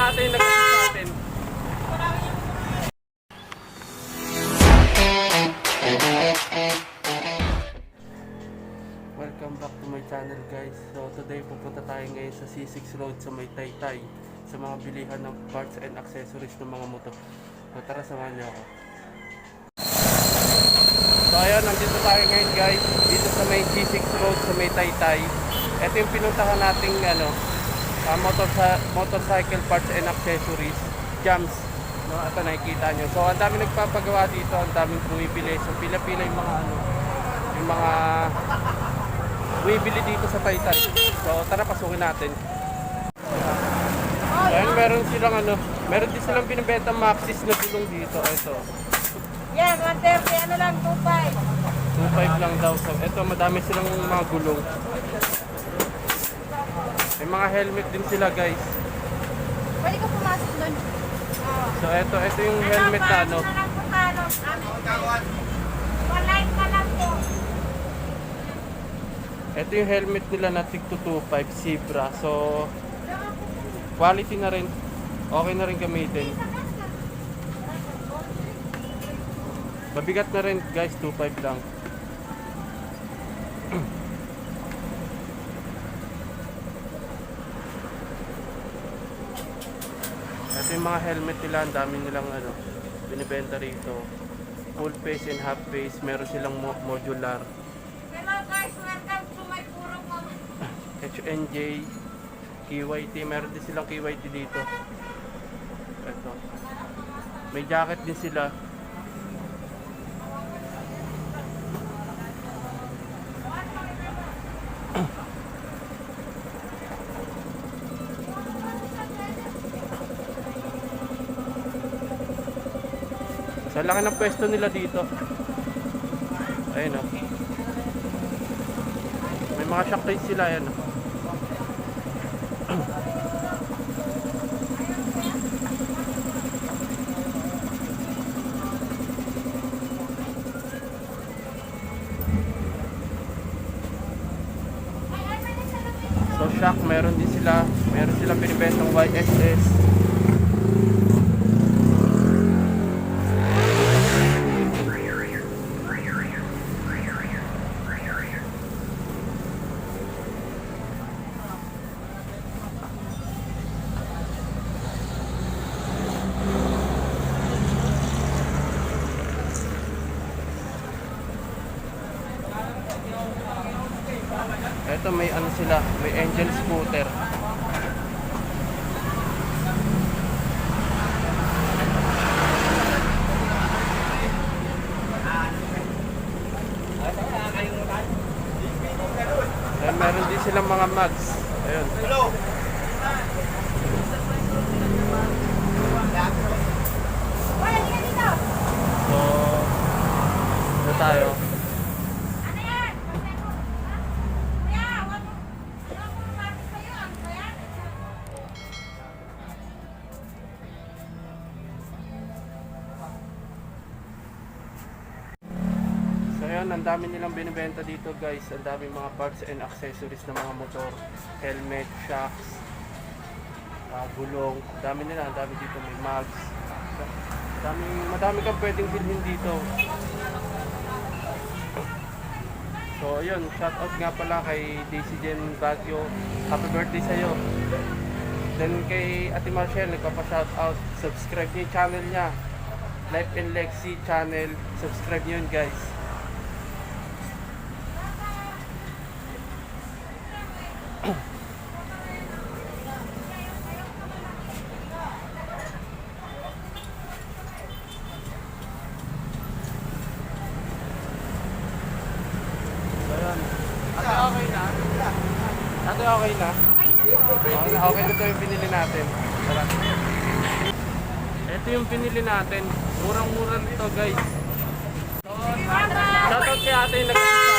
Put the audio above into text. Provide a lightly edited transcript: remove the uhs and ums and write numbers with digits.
ate yung nag-assist sa atin. Welcome back to my channel guys. So today pupunta tayo ngayon sa C6 Road sa may Taytay sa mga bilihan ng parts and accessories ng mga motor. So tara, samahan niyo ako. So ayun, nandito tayo ngayon guys, dito sa may C6 Road sa may Taytay. Ito yung pinuntahan nating motorcycle parts and accessories, jams. No, ito nakikita nyo. So ang dami nagpapagawa dito, ang daming bumibili. So pila-pila yung mga bumibili dito sa Taytay. So tara, pasukin natin. Ayun, meron din silang binibenta Maxis na gulong dito. Ito. Yan, 130, ano lang, 2.5. 2.5 lang daw. So ito, madami silang mga gulong. May mga helmet din sila guys. Pwede ka pumasok doon. So ito yung helmet na ano. One-line ka lang po. Ito yung helmet nila na Tig 225 Zebra. So quality na rin. Okay na rin gamitin. Mabigat na rin guys, 2.5 lang. Ito yung mga helmet nila, ang dami nilang binibenta rito. Full face and half face, meron silang modular. Hello guys, welcome to my puro mo. HNJ, KYT, meron din silang KYT dito. Ito. May jacket din sila. Sa laki ng pwesto nila dito. Ayun o. May mga shock plates sila, ayan o. So shock, meron din sila. Meron silang binibentang YSS. Ito may sila, may Angel scooter. Ayun, meron din silang mga mugs. Ayun. So, ito tayo. So yun, ang dami nilang binibenta dito guys. Ang dami mga parts and accessories ng mga motor. Helmet, shocks, gulong. Ang dami nila, ang dami dito. May mugs. Madami kang pwedeng bilhin dito. So yun, shoutout nga pala kay Daisy Jen Baguio. Happy birthday sa'yo. Then kay Ate Marshall, nagpapa-shoutout. Subscribe niyo yung channel niya, Life and Lexi channel. Subscribe niyo yun guys. Okay na? Ate, okay na? Okay na ito yung pinili natin. Tara. Ito yung pinili natin. Murang-mura nito guys. So, shoutout kay ate yung nag-assist sa